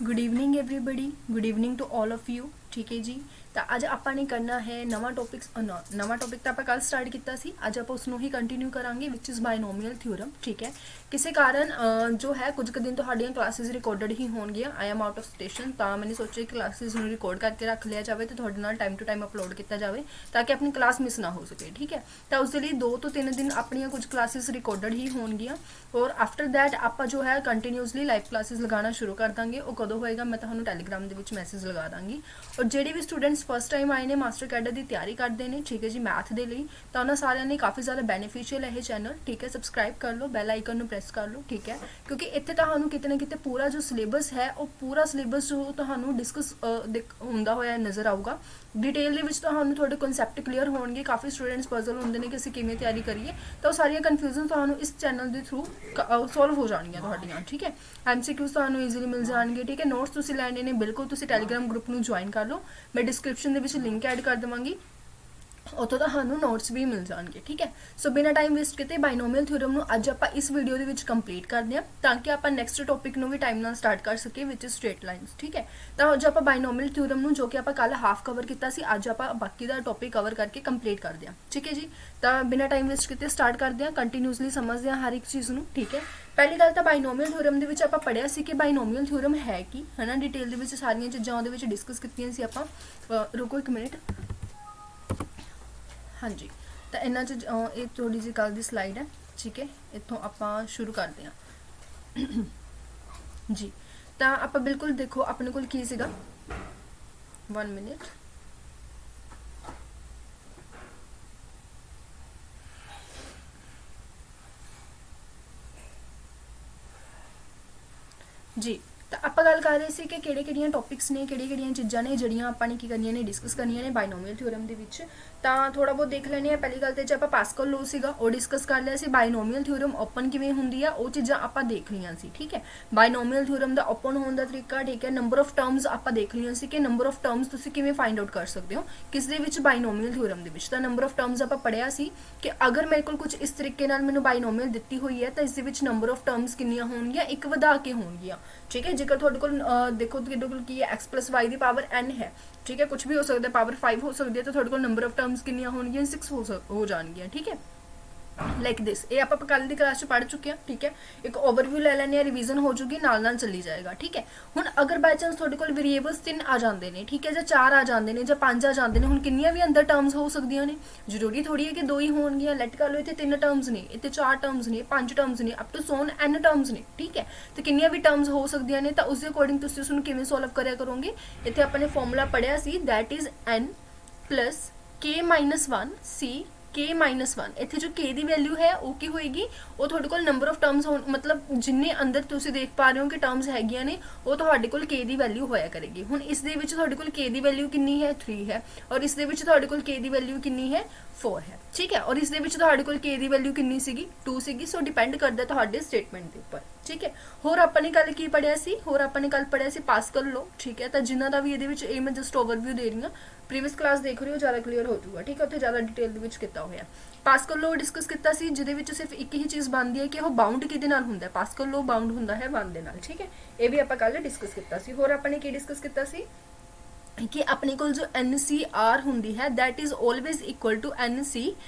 Good evening everybody, good evening to all of you. ठीक है जी। तो अज ਆਪਾਂ ने करना है नवा टॉपिक्स नवा टॉपिक तो आप कल स्टार्ट किया सी, अज आप उसनों ही कंटिन्यू करांगे विच इज़ बायनोमियल थ्योरम। ठीक है, किसी कारण जो है कुछ दिन तो साडियां क्लासेस रिकॉर्डेड ही होणगियां। I am out of station, तो मैंने सोचा क्लासेस नूं रिकॉर्ड करके रख लिया जाए तो तुहाडे नाल टाइम टू टाइम अपलोड किया जाए ताकि अपनी क्लास मिस ना हो सके। ठीक है, तो उस लिए 2 to 3 दिन अपन कुछ क्लासेस रिकॉर्डेड ही होणगियां और आफ्टर दैट आप जो है कंटिन्यूसली लाइव क्लासेस लगाना शुरू कर देंगे। वो कदों होएगा मैं तुहानूं टैलीग्राम दे विच मैसेज लगा दांगी। और ਜਿਹੜੇ भी स्टूडेंट्स फस्ट टाइम आए ने मास्टर कैडर की तैयारी करते हैं, ठीक है जी, मैथ के लिए, तो उन्होंने सारिਆਂ ने काफ़ी ज़्यादा बेनीफिशियल है ये चैनल। ठीक है, सबसक्राइब कर लो, बैल आइकन ਨੂੰ प्रेस कर लो। ठीक है, क्योंकि इत्थे ਤੁਹਾਨੂੰ किते ना किते पूरा जो सिलेबस है वो पूरा सिलेबस जो ਤੁਹਾਨੂੰ डिस्कस ਹੁੰਦਾ ਹੋਇਆ नज़र आऊगा। डिटेल ਦੇ ਵਿੱਚ ਤੁਹਾਨੂੰ ਤੁਹਾਡੇ ਕਨਸੈਪਟ ਕਲੀਅਰ ਹੋਣਗੇ। ਕਾफ़ी स्टूडेंट्स पजल ਹੁੰਦੇ ਨੇ ਕਿ ਅਸੀਂ ਕਿਵੇਂ ਤਿਆਰੀ ਕਰੀਏ, ਤਾਂ ਉਹ ਸਾਰੀਆਂ ਕਨਫਿਊਜ਼ਨ ਤੁਹਾਨੂੰ ਇਸ ਚੈਨਲ ਦੇ ਥਰੂ ਸੋਲਵ ਹੋ ਜਾਣਗੀਆਂ ਤੁਹਾਡੀਆਂ। ਠੀਕ ਹੈ, MCQs ਤੁਹਾਨੂੰ ਈਜ਼ੀਲੀ ਮਿਲ ਜਾਣਗੇ। ਠੀਕ ਹੈ, ਨੋਟਸ ਤੁਸੀਂ ਲੈਣੇ ਨੇ ਬਿਲਕੁਲ ਤੁਸੀਂ ਟੈਲੀਗ੍ਰਾਮ ਗਰੁੱਪ ਨੂੰ ਜੁਆਇਨ ਕਰ ਲਓ, मैं डिस्क्रिप्शन ਦੇ ਵਿੱਚ लिंक ऐड कर देवांगी, ਉੱਥੋਂ ਤੁਹਾਨੂੰ ਨੋਟਸ ਵੀ ਮਿਲ ਜਾਣਗੇ। ਠੀਕ ਹੈ, ਸੋ ਬਿਨਾਂ ਟਾਈਮ ਵੇਸਟ ਕੀਤੇ ਬਾਇਨੋਮੀਅਲ ਥਿਊਰਮ ਨੂੰ ਅੱਜ ਆਪਾਂ ਇਸ ਵੀਡੀਓ ਦੇ ਵਿੱਚ ਕੰਪਲੀਟ ਕਰਦੇ ਹਾਂ ਤਾਂ ਕਿ ਆਪਾਂ ਨੈਕਸਟ ਟੌਪਿਕ ਨੂੰ ਵੀ ਟਾਈਮ ਨਾਲ ਸਟਾਰਟ ਕਰ ਸਕੀਏ ਵਿਚ ਇਜ਼ ਸਟ੍ਰੇਟ ਲਾਈਨਸ। ਠੀਕ ਹੈ, ਤਾਂ ਅੱਜ ਆਪਾਂ ਬਾਇਨੋਮੀਅਲ ਥਿਊਰਮ ਨੂੰ ਜੋ ਕਿ ਆਪਾਂ ਕੱਲ ਹਾਫ ਕਵਰ ਕੀਤਾ ਸੀ, ਅੱਜ ਆਪਾਂ ਬਾਕੀ ਦਾ ਟੌਪਿਕ ਕਵਰ ਕਰਕੇ ਕੰਪਲੀਟ ਕਰਦੇ ਹਾਂ। ਠੀਕ ਹੈ ਜੀ, ਤਾਂ ਬਿਨਾਂ ਟਾਈਮ ਵੇਸਟ ਕੀਤੇ ਸਟਾਰਟ ਕਰਦੇ ਹਾਂ, ਕੰਟੀਨਿਊਸਲੀ ਸਮਝਦੇ ਹਾਂ ਹਰ ਇੱਕ ਚੀਜ਼ ਨੂੰ। ਠੀਕ ਹੈ, ਪਹਿਲੀ ਗੱਲ ਤਾਂ ਬਾਇਨੋਮੀਅਲ ਥਿਊਰਮ ਦੇ ਵਿੱਚ ਆਪਾਂ ਪੜ੍ਹਿਆ ਸੀ ਕਿ ਬਾਇਨੋਮੀਅਲ ਥਿਊਰਮ ਹੈ ਕੀ, ਹੈ ਨਾ। ਡਿਟੇਲ ਦੇ ਵਿੱਚ ਸਾਰੀਆਂ ਚੀਜ਼ਾਂ ਉਹਦੇ ਵਿੱਚ ਡਿਸਕਸ ਕੀਤੀਆਂ ਸੀ ਆਪਾਂ। ਰੁਕੋ ਇੱਕ ਮਿੰਟ। हाँ जी, तो इन्हों ये थोड़ी जी कल की स्लाइड है। ठीक है, इतों आप शुरू करते हैं जी। तो आप बिल्कुल देखो अपने को की सीगा 1 मिनट जी। तो आप गल कर रहे थे कि किहड़े टॉपिक्स ने किहड़ियां चीज़ां ने जिहड़ियां आपां ने की करनियां ने डिस्कस करनियां ने बायनोमियल थ्योरम दे विच। तो थोड़ा बहुत देख लैने। पहली गल तो आप पास्कल लॉ सीगा वो डिस्कस कर लिया सी। बायनोमियल थ्योरम ओपन किवें हुंदी आ वो चीज़ां आपां देख लियां सी। ठीक है, बायनोमियल थ्योरम दा ओपन होने का तरीका। ठीक है, नंबर ऑफ टर्म्स आपां देख लियां सी कि नंबर ऑफ टर्म्स तुसीं किवें फाइंड आउट कर सकते हो किस दे विच बायनोमियल थ्योरम दे विच। तां नंबर ऑफ टर्म्स आपां पढ़िया सी कि अगर मेरे कोल कुछ इस तरीके नाल मैनूं बायनोमियल दित्ती हुई है तो इस दे विच नंबर ऑफ टर्म्स कितनियां होणगियां, एक वधा के होणगियां। ठीक है, जेकर तुहाडे कोल देखो तुहाडे कोल की है x+y दी पावर n है। ठीक है, कुछ भी हो सकता है, पावर 5 हो सकती है, तो तुहाडे कोल नंबर ऑफ टर्म्स कितनियां होणगियां 6 हो जाणगियां। ठीक है, लाइक दिस। ये आप कल की क्लास पढ़ चुके हैं। ठीक है, एक ओवरव्यू ले लैने, रिवीजन हो जूगी, नाल नाल चली जाएगा। ठीक है, हुण अगर बाय चांस तुहाडे कोल वेरिएबल्स 3 आ जाते हैं, ठीक है, जां 4 आ जाते हैं, जां 5 आ जाते हैं, हुण कितनियां भी अंदर टर्म्स हो सकदियां ने, जरूरी थोड़ी है कि 2 ही होणगियां। लेट कर लो इत्थे 3 टर्म्स ने, इत्थे 4 टर्म्स ने, 5 टर्म्स ने, अप टू सोन n टर्म्स ने। ठीक है, तो कितनियां भी टर्म्स हो सकदियां ने, तो उस अकॉर्डिंग तुसीं उसनूं किवें सॉल्व करिया करोगे। इत्थे आपां ने फॉर्मूला पढ़िया सी, that is n plus k-1 c k-1। इत्थे जो k की वैल्यू है वो की होएगी, वो तुहाडे कोल नंबर ऑफ टर्म्स हो, मतलब जिन्ने अंदर तुसीं देख पा रहे हो कि टर्म्स हैगियां ने वो तुहाडे कोल k की वैल्यू होया करेगी। हुण इस दे विच तुहाडे कोल k की वैल्यू कितनी है 3 है, और इस दे विच तुहाडे कोल k की वैल्यू कितनी है 4 है। ठीक है, और इस दे विच तुहाडे कोल k की वैल्यू कितनी सीगी 2 सीगी। सो डिपेंड करदा तुहाडे स्टेटमेंट दे उपर। ठीक है, होर आपां ने कल की पढ़िया सी, होर आपां ने कल पढ़िया सी पास्कल लॉ। ठीक है, तो जिन्हां दा भी इहदे विच मैं जस्ट ओवरव्यू दे रही हूँ, प्रीवियस क्लास देख रहे हो ज़्यादा क्लीयर हो जाऊगा। ठीक है, उत्थे ज़्यादा डिटेल दे विच कीता होया। पास्कल लॉ डिस्कस किया सी जिहदे विच सिर्फ एक ही चीज़ बनती है कि वह बाउंड किहदे नाल हुंदा है। पास्कल लॉ बाउंड हुंदा है 1 दे नाल। ठीक है, ये भी आपां कल डिस्कस किया सी। होर आपां ने की डिस्कस किया सी कि अपने को जो NCR होंगी है that is always equal to NC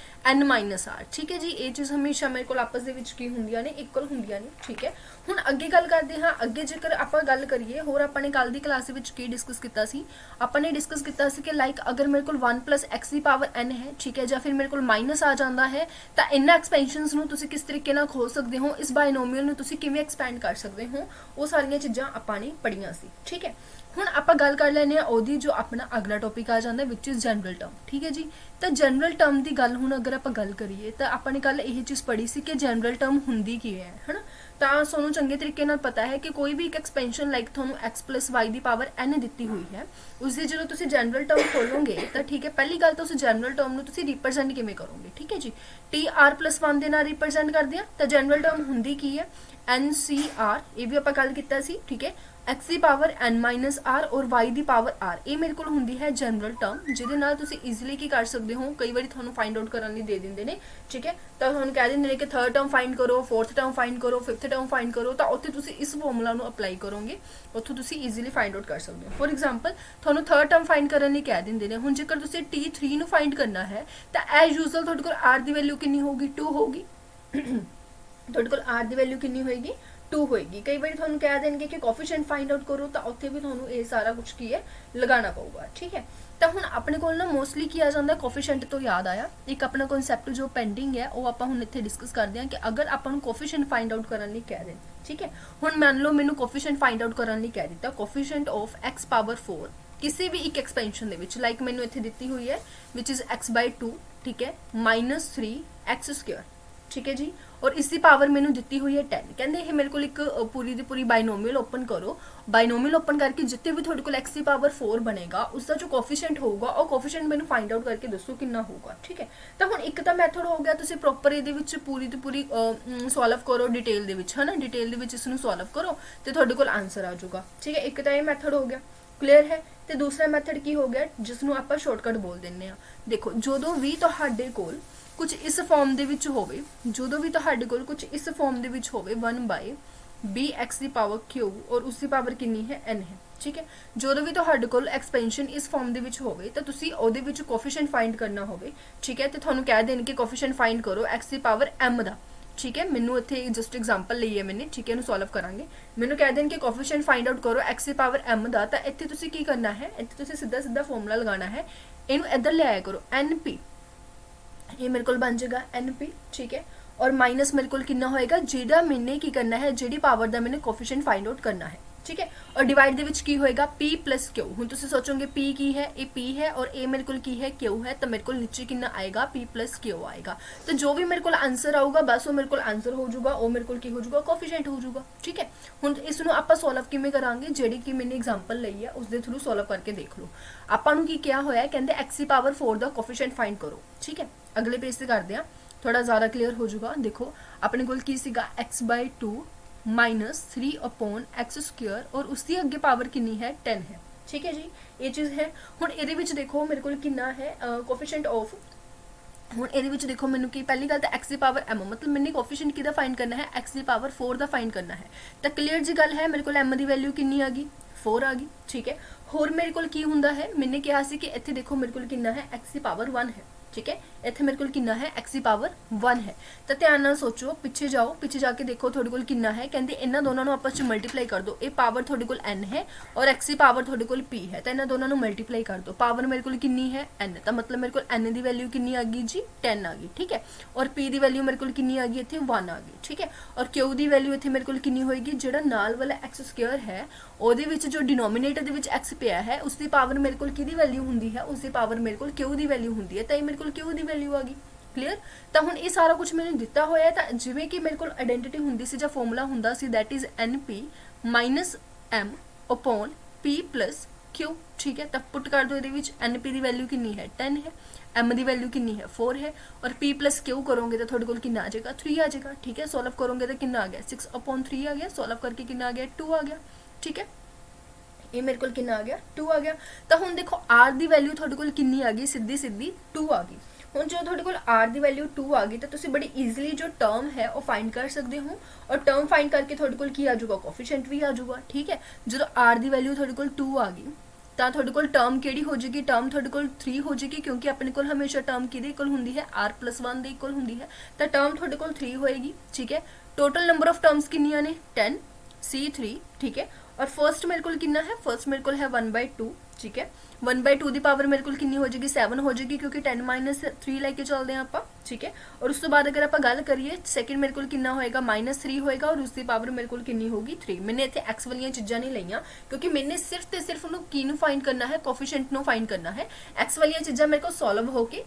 n-r। ठीक है जी, ये चीज़ हमेशा मेरे को आपस की होंदियां ने, इक्वल होंदियां ने। ठीक है, हुण अगे गल करते हाँ। अगे जेकर आप गल करिए होर आपने कल की क्लास की डिस्कस किया सी, आपने डिस्कस किया सी कि लाइक अगर मेरे को 1 + x की पावर n है, ठीक है, या फिर मेरे को माइनस आ जाता है, तो इन्होंने एक्सपेंशनस नूं तुसीं किस तरीके नाल खोल सकते हो, इस बायनोमियल नूं तुसीं किवें एक्सपेंड कर सकते हो, वो सारियां चीज़ां आपने पढ़ियां सी। ठीक है, हुण आपां गल कर लैने ओहदी जो अपना अगला टॉपिक आ जाता विच इज़ जनरल टर्म। ठीक है जी, तो जनरल टर्म की गल हुण अगर आप गल करिए तो आपने कल यही चीज़ पढ़ी सी कि जनरल टर्म हुंदी की है ना। तो सोनू चंगे तरीके नाल पता है कि कोई भी एक एक्सपेंशन लाइक थोनू x+y की पावर n दी हुई है, उसकी जो तुम जनरल टर्म खोलोगे तो ठीक है, पहली गल तो उस जनरल टर्म को तुम रिप्रजेंट किवें करोगे। ठीक है जी, TR+1 के नाल रिप्रजेंट करते हैं। तो जनरल टर्म हुंदी की है, NCR, ਇਹ ਵੀ ਆਪਾਂ ਗੱਲ ਕੀਤਾ ਸੀ, ਠੀਕ ਹੈ। x ਦੀ ਪਾਵਰ n ਮਾਈਨਸ r ਔਰ y ਦੀ ਪਾਵਰ r, ਇਹ ਮੇਰੇ ਕੋਲ ਹੁੰਦੀ ਹੈ ਜਨਰਲ ਟਰਮ, ਜਿਹਦੇ ਨਾਲ ਤੁਸੀਂ ਈਜ਼ੀਲੀ ਕੀ ਕਰ ਸਕਦੇ ਹੋ, ਕਈ ਵਾਰੀ ਤੁਹਾਨੂੰ ਫਾਈਂਡ ਆਊਟ ਕਰਨ ਲਈ ਦੇ ਦਿੰਦੇ ਨੇ, ਠੀਕ ਹੈ। ਤਾਂ ਤੁਹਾਨੂੰ ਕਹਿ ਦਿੰਦੇ ਨੇ ਕਿ ਥਰਡ ਟਰਮ ਫਾਈਂਡ ਕਰੋ, ਫੋਰਥ ਟਰਮ ਫਾਈਂਡ ਕਰੋ, ਫਿਫਥ ਟਰਮ ਫਾਈਂਡ ਕਰੋ, ਤਾਂ ਉੱਥੇ ਤੁਸੀਂ ਇਸ ਫਾਰਮੂਲਾ ਨੂੰ ਅਪਲਾਈ ਕਰੋਗੇ, ਉੱਥੋਂ ਤੁਸੀਂ ਈਜ਼ੀਲੀ ਫਾਈਂਡ ਆਊਟ ਕਰ ਸਕਦੇ ਹੋ। ਫੋਰ ਐਗਜ਼ਾਮਪਲ ਤੁਹਾਨੂੰ ਥਰਡ ਟਰਮ ਫਾਈਂਡ ਕਰਨ ਲਈ ਕਹਿ ਦਿੰਦੇ ਨੇ, ਹੁਣ ਜੇਕਰ ਤੁਸੀਂ T3 ਨੂੰ ਫਾਈਂਡ ਕਰਨਾ ਹੈ ਤਾਂ ਐਜ਼ ਯੂਜ਼ਲ ਤੁਹਾਡੇ ਕੋਲ r ਦੀ ਵੈਲਿਊ ਕਿੰਨੀ ਹੋਊਗੀ, 2 ਹੋਊਗੀ। ਤੁਹਾਡੇ ਕੋਲ r ਦੀ ਵੈਲਿਊ ਕਿੰਨੀ ਹੋਏਗੀ, 2 ਹੋਏਗੀ। ਕਈ ਵਾਰੀ ਤੁਹਾਨੂੰ ਕਹਿ ਦੇਣਗੇ ਕਿ ਕੋਫੀਸ਼ੀਐਂਟ ਫਾਈਂਡ ਆਊਟ ਕਰੋ, ਤਾਂ ਉੱਥੇ ਵੀ ਤੁਹਾਨੂੰ ਇਹ ਸਾਰਾ ਕੁਝ ਕੀ ਹੈ ਲਗਾਉਣਾ ਪਊਗਾ, ਠੀਕ ਹੈ। ਤਾਂ ਹੁਣ ਆਪਣੇ ਕੋਲ ਨਾ ਮੋਸਟਲੀ ਕੀ ਆ ਜਾਂਦਾ, ਕੋਫੀਸ਼ੀਐਂਟ ਤੋਂ ਯਾਦ ਆਇਆ ਇੱਕ ਆਪਣਾ ਕਨਸੈਪਟ ਜੋ ਪੈਂਡਿੰਗ ਹੈ, ਉਹ ਆਪਾਂ ਹੁਣ ਇੱਥੇ ਡਿਸਕਸ ਕਰਦੇ ਹਾਂ ਕਿ ਅਗਰ ਆਪਾਂ ਨੂੰ ਕੋਫੀਸ਼ੀਐਂਟ ਫਾਈਂਡ ਆਊਟ ਕਰਨ ਲਈ ਕਹਿ ਦੇਣ, ਠੀਕ ਹੈ। ਹੁਣ ਮੰਨ ਲਓ ਮੈਨੂੰ ਕੋਫੀਸ਼ੀਐਂਟ ਫਾਈਂਡ ਆਊਟ ਕਰਨ ਲਈ ਕਹਿ ਦਿੱਤਾ, ਕੋਫੀਸ਼ੀਐਂਟ ਆਫ x ਪਾਵਰ 4 ਕਿਸੇ ਵੀ ਇੱਕ ਐਕਸਪੈਂਸ਼ਨ ਦੇ ਵਿੱਚ, ਲਾਈਕ ਮੈਨੂੰ ਇੱਥੇ ਦਿੱਤੀ ਹੋਈ ਹੈ ਵਿਚ ਇਜ਼ x/2, ਠੀਕ ਹੈ, -3x², ਠੀਕ ਹੈ ਜੀ। ਔਰ ਇਸ ਦੀ ਪਾਵਰ ਮੈਨੂੰ ਦਿੱਤੀ ਹੋਈ ਹੈ 10। ਕਹਿੰਦੇ ਇਹ ਮੇਰੇ ਕੋਲ ਇੱਕ ਪੂਰੀ ਦੀ ਪੂਰੀ ਬਾਇਨੋਮੀਅਲ ਓਪਨ ਕਰੋ, ਬਾਇਨੋਮੀਅਲ ਓਪਨ ਕਰਕੇ ਜਿੱਤੇ ਵੀ ਤੁਹਾਡੇ ਕੋਲ x ਦੀ ਪਾਵਰ 4 ਬਣੇਗਾ ਉਸ ਦਾ ਜੋ ਕੋਫੀਸ਼ੀਐਂਟ ਹੋਊਗਾ ਉਹ ਕੋਫੀਸ਼ੀਐਂਟ ਮੈਨੂੰ ਫਾਈਂਡ ਆਊਟ ਕਰਕੇ ਦੱਸੋ ਕਿੰਨਾ ਹੋਊਗਾ, ਠੀਕ ਹੈ। ਤਾਂ ਹੁਣ ਇੱਕ ਤਾਂ ਮੈਥਡ ਹੋ ਗਿਆ, ਤੁਸੀਂ ਪ੍ਰੋਪਰ ਇਹਦੇ ਵਿੱਚ ਪੂਰੀ ਦੀ ਪੂਰੀ ਸੋਲਵ ਕਰੋ ਡਿਟੇਲ ਦੇ ਵਿੱਚ, ਹੈ ਨਾ, ਡਿਟੇਲ ਦੇ ਵਿੱਚ ਇਸ ਨੂੰ ਸੋਲਵ ਕਰੋ ਤੇ ਤੁਹਾਡੇ ਕੋਲ ਆਨਸਰ ਆ ਜਾਊਗਾ, ਠੀਕ ਹੈ। ਇੱਕ ਤਾਂ ਇਹ ਮੈਥਡ ਹੋ ਗਿਆ, ਕਲੀਅਰ ਹੈ। ਤੇ ਦੂਸਰਾ ਮੈਥਡ ਕੀ ਹੋ ਗਿਆ, ਜਿਸ ਨੂੰ ਆਪਾਂ ਸ਼ਾਰਟਕਟ ਬੋਲ ਦਿੰਦੇ ਆ। ਦੇਖੋ ਜਦੋਂ ਵੀ ਤੁਹਾਡੇ ਕੋਲ ਕੁਝ ਇਸ ਫਾਰਮ ਦੇ ਵਿੱਚ ਹੋਵੇ, ਜਦੋਂ ਵੀ ਤੁਹਾਡੇ ਕੋਲ ਕੁਝ ਇਸ ਫਾਰਮ ਦੇ ਵਿੱਚ ਹੋਵੇ 1/bx ਦੀ ਪਾਵਰ q ਔਰ ਉਸ ਦੀ ਪਾਵਰ ਕਿੰਨੀ ਹੈ n ਹੈ, ਠੀਕ ਹੈ। ਜਦੋਂ ਵੀ ਤੁਹਾਡੇ ਕੋਲ ਐਕਸਪੈਂਸ਼ਨ ਇਸ ਫਾਰਮ ਦੇ ਵਿੱਚ ਹੋਵੇ ਤਾਂ ਤੁਸੀਂ ਉਹਦੇ ਵਿੱਚ ਕੋਫੀਸ਼ੀਐਂਟ ਫਾਈਂਡ ਕਰਨਾ ਹੋਵੇ, ਠੀਕ ਹੈ। ਤੇ ਤੁਹਾਨੂੰ ਕਹਿ ਦੇਣ ਕਿ ਕੋਫੀਸ਼ੀਐਂਟ ਫਾਈਂਡ ਕਰੋ x ਦੀ ਪਾਵਰ m ਦਾ, ਠੀਕ ਹੈ। ਮੈਨੂੰ ਇੱਥੇ ਜਸਟ ਐਗਜ਼ਾਮਪਲ ਲਈ ਹੈ ਮੈंने, ਠੀਕ ਹੈ, ਇਹਨੂੰ ਸੋਲਵ ਕਰਾਂਗੇ। ਮੈਨੂੰ ਕਹਿ ਦੇਣ ਕਿ ਕੋਫੀਸ਼ੀਐਂਟ ਫਾਈਂਡ ਆਊਟ ਕਰੋ x ਦੀ ਪਾਵਰ m ਦਾ, ਤਾਂ ਇੱਥੇ ਤੁਸੀਂ ਕੀ ਕਰਨਾ ਹੈ, ਇੱਥੇ ਤੁਸੀਂ ਸਿੱਧਾ ਸਿੱਧਾ ਫਾਰਮੂਲਾ ਲਗਾਉਣਾ ਹੈ, ਇਹਨੂੰ ਇੱਧਰ ਲਿਆਇਆ ਕਰੋ np, ये मेरे को बन जाएगा NP, ठीक है। और माइनस मेरे को कितना होएगा, जेड़ा मैंने की करना है, जेडी पावर दा मैंने कोफिशिएंट फाइंड आउट करना है, ठीक है। और डिवाइड दे विच की होएगा P प्लस Q। हुण तुसीं सोचोगे P की है, ये P है और A मेरे को की है Q है, तो मेरे को नीचे कितना आएगा, P प्लस Q आएगा। तो जो भी मेरे को आंसर आऊगा बस वो मेरे को आंसर हो जाऊगा, वो मेरे को की हो जाऊगा, कोफिशिएंट हो जाऊगा, ठीक है। हुण इसनूं आपां सॉल्व किवें करांगे, जेडी कि मैंने एग्जांपल लई है उस दे थ्रू सॉल्व करके देख लो। आपां नूं की किया होया है, कहंदे x की पावर 4 दा कोफिशिएंट फाइंड करो, ठीक है। अगले पेज से करते हैं, थोड़ा ज़्यादा क्लियर हो जाएगा। देखो अपने कोल की सीगा x/2 -3/x² और उसकी अगे पावर कितनी है 10 है, ठीक है जी। ये चीज़ है। हुण इहदे विच देखो मेरे कोल कितना है कोफिशिएंट ऑफ, हुण इहदे विच देखो मैनूं की पहली गल तो x की पावर m, मतलब मैंने कोफिशिएंट किहदा फाइंड करना है, x की पावर 4 का फाइंड करना है। तो क्लीयर जी गल है, मेरे को m की वैल्यू कितनी आ गई, 4 आ गई, ठीक है। होर मेरे को की हुंदा है, मैंने कहा सी कि इत्थे देखो मेरे को कितना है x की पावर 1 है, ठीक है। इत्थे मेरे को कितना है x की पावर 1 है। तो ध्यान नाल सोचो, पिछे जाओ, पिछे जाके देखो थोड़े कोल कितना है, कहते इन्हां दोनों नूं आपस च मल्टीप्लाई कर दो, ये पावर थोड़े कोल n है और x की पावर थोड़े कोल p है, तो इन्हां दोनों नूं मल्टीप्लाई कर दो, पावर मेरे कोल कितनी है n, तो मतलब मेरे कोल n की वैल्यू कितनी आ गई जी 10 आ गई, ठीक है। और p की वैल्यू मेरे कोल कितनी आ गई इत्थे 1 आ गई, ठीक है। और q की वैल्यू इत्थे मेरे कोल कितनी होएगी, जिहड़ा नाल वाला x² है ਉਹਦੇ ਵਿੱਚ जो डिनोमिनेटर ਦੇ ਵਿੱਚ x ਪਿਆ ਹੈ ਉਸ ਦੀ ਪਾਵਰ ਮੇਰੇ ਕੋਲ ਕਿਹਦੀ ਵੈਲਿਊ ਹੁੰਦੀ ਹੈ, ਉਸ ਦੀ ਪਾਵਰ ਮੇਰੇ ਕੋਲ q ਦੀ ਵੈਲਿਊ ਹੁੰਦੀ ਹੈ, ਤਾਂ ਇਹ ਮੇਰੇ ਕੋਲ q ਦੀ ਵੈਲਿਊ ਆ ਗਈ, ਕਲੀਅਰ। ਤਾਂ ਹੁਣ ਇਹ ਸਾਰਾ ਕੁਝ ਮੈਨੂੰ ਦਿੱਤਾ ਹੋਇਆ ਹੈ, ਤਾਂ ਜਿਵੇਂ ਕਿ ਮੇਰੇ ਕੋਲ ਆਇਡੈਂਟੀਟੀ ਹੁੰਦੀ ਸੀ ਜਾਂ ਫਾਰਮੂਲਾ ਹੁੰਦਾ ਸੀ that is np - m upon p plus q, ठीक है। तब पुट कर दो ਇਹਦੇ ਵਿੱਚ np ਦੀ ਵੈਲਿਊ ਕਿੰਨੀ ਹੈ 10 है, m ਦੀ ਵੈਲਿਊ ਕਿੰਨੀ ਹੈ 4 है और p plus q करोगे तो ਤੁਹਾਡੇ ਕੋਲ ਕਿੰਨਾ ਆ ਜਾਏਗਾ 3 आ जाएगा, ठीक है। सॉल्व करोगे तो कितना आ गया 6/3 आ गया, सॉल्व करके कितना आ गया 2 आ गया, ठीक है। ये मेरे को कितना आ गया 2 आ गया। तो हुण देखो r की वैल्यू थोड़े कोल कितनी आ गई, सीधी सीधी 2 आ गई। हुण जो थोड़े कोल r की वैल्यू 2 आ गई तो तुसी बड़ी ईजिली जो टर्म है वो फाइंड कर सकते हो, और टर्म फाइंड करके थोड़े कोल की आ जाऊगा कोफिशिएंट भी आ जाऊगा, ठीक है। जो r की वैल्यू थोड़े कोल 2 आ गई तो थोड़े कोल टर्म केड़ी हो जाएगी, टर्म थोड़े कोल 3 हो जाएगी, क्योंकि अपने कोल हमेशा टर्म किहदे इक्वल हुंदी है r+1 दे इक्वल हुंदी है, तो टर्म थोड़े कोल 3 होएगी, ठीक है। टोटल नंबर ऑफ टर्म्स कितनियां ने 10 C3, ठीक है। और फर्स्ट मेरे को कितना है, फर्स्ट मेरे को है 1/2, ठीक है। 1/2 की पावर मेरे को कितनी हो जाएगी 7 हो जाएगी, क्योंकि 10 - 3 लेके चलते हैं आप, ठीक है। और उस तो बाद अगर आप गल करिए सैकेंड मेरे को कितना होएगा -3 होएगा, और उसकी पावर मेरे को कितनी होगी 3। मैंने इतने एक्स वाली चीज़ां नहीं लईयां, क्योंकि मैंने सिर्फ तो सिर्फ उन्होंने की फाइंड करना है, कोफिशिएंट नो फाइंड करना है। एक्स वाली चीज़ां मेरे को सॉल्व होके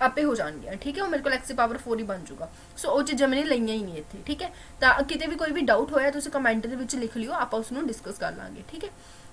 आपे हो जाएंगे, ठीक है। वो मेरे को x की पावर 4 ही बन जाऊगा। सो वो चीज़ां मैंने लईयां ही नहीं इत्थे, ठीक है। तो किते भी कोई भी डाउट होया तो कमेंट दे विच लिख लियो, आप उसनूं डिस्कस कर लांगे, ठीक है।